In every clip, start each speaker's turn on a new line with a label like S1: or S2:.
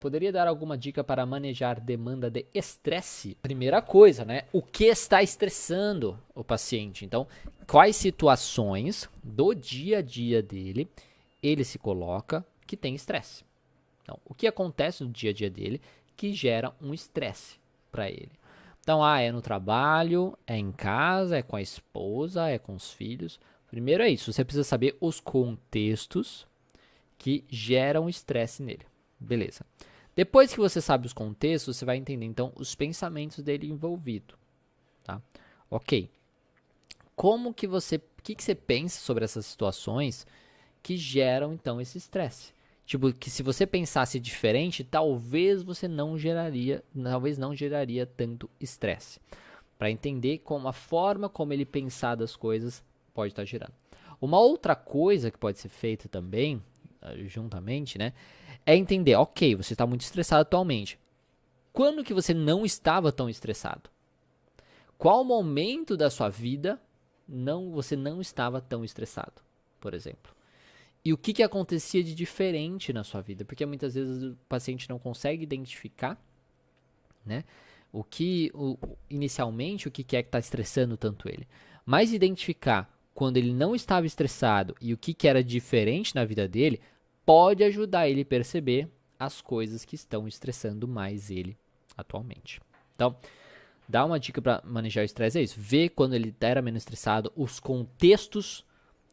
S1: Poderia dar alguma dica para manejar demanda de estresse? Primeira coisa, né? O que está estressando o paciente? Então, quais situações do dia a dia dele ele se coloca que tem estresse? Então, o que acontece no dia a dia dele que gera um estresse para ele? Então, é no trabalho, é em casa, é com a esposa, é com os filhos. Primeiro é isso, você precisa saber os contextos que geram estresse nele. Beleza. Depois que você sabe os contextos, você vai entender, então, os pensamentos dele envolvido, tá? Ok. O que você pensa sobre essas situações que geram, então, esse estresse? Tipo, que se você pensasse diferente, talvez não geraria tanto estresse. Para entender como a forma como ele pensar das coisas pode estar gerando. Uma outra coisa que pode ser feita também, juntamente, né, é entender, ok, você está muito estressado atualmente. Quando que você não estava tão estressado? Qual momento da sua vida você não estava tão estressado, por exemplo? E o que acontecia de diferente na sua vida? Porque muitas vezes o paciente não consegue identificar, né, inicialmente o que é que está estressando tanto ele. Mas identificar quando ele não estava estressado e o que era diferente na vida dele pode ajudar ele a perceber as coisas que estão estressando mais ele atualmente. Então, dá uma dica para manejar o estresse é isso. Ver quando ele era menos estressado, os contextos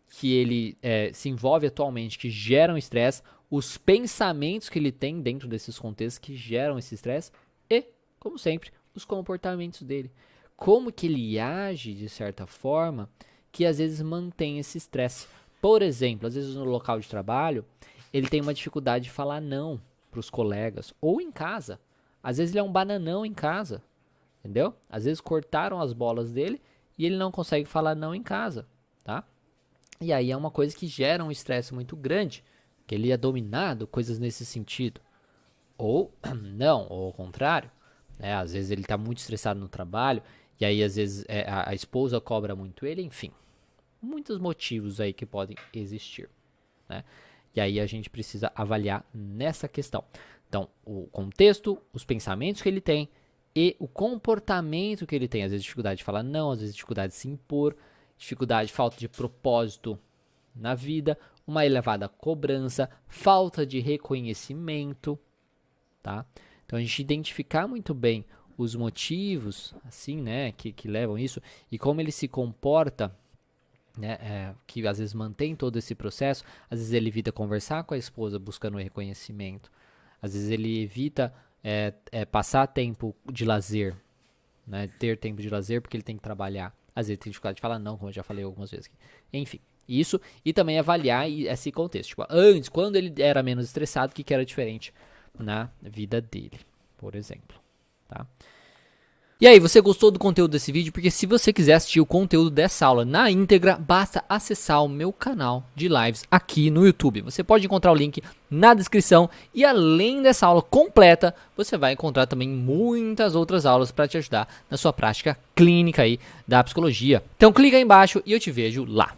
S1: que ele se envolve atualmente que geram estresse, os pensamentos que ele tem dentro desses contextos que geram esse estresse e, como sempre, os comportamentos dele. Como que ele age de certa forma que às vezes mantém esse estresse. Por exemplo, às vezes no local de trabalho, ele tem uma dificuldade de falar não para os colegas ou em casa. Às vezes ele é um bananão em casa, entendeu? Às vezes cortaram as bolas dele e ele não consegue falar não em casa, tá? E aí é uma coisa que gera um estresse muito grande, que ele é dominado, coisas nesse sentido. Ou não, ou ao contrário, né? Às vezes ele está muito estressado no trabalho e aí às vezes a esposa cobra muito ele, enfim. Muitos motivos aí que podem existir, né? E aí a gente precisa avaliar nessa questão. Então, o contexto, os pensamentos que ele tem e o comportamento que ele tem. Às vezes dificuldade de falar não, às vezes dificuldade de se impor, dificuldade, falta de propósito na vida, uma elevada cobrança, falta de reconhecimento, tá? Então a gente identificar muito bem os motivos, assim, né, que levam isso e como ele se comporta, né, que às vezes mantém todo esse processo. Às vezes ele evita conversar com a esposa buscando reconhecimento, às vezes ele evita passar tempo de lazer, né, ter tempo de lazer porque ele tem que trabalhar, às vezes tem dificuldade de falar não, como eu já falei algumas vezes aqui. Enfim, isso, e também avaliar esse contexto, tipo, antes, quando ele era menos estressado, o que era diferente na vida dele, por exemplo, tá? E aí, você gostou do conteúdo desse vídeo? Porque se você quiser assistir o conteúdo dessa aula na íntegra, basta acessar o meu canal de lives aqui no YouTube. Você pode encontrar o link na descrição e além dessa aula completa, você vai encontrar também muitas outras aulas para te ajudar na sua prática clínica aí da psicologia. Então clica aí embaixo e eu te vejo lá.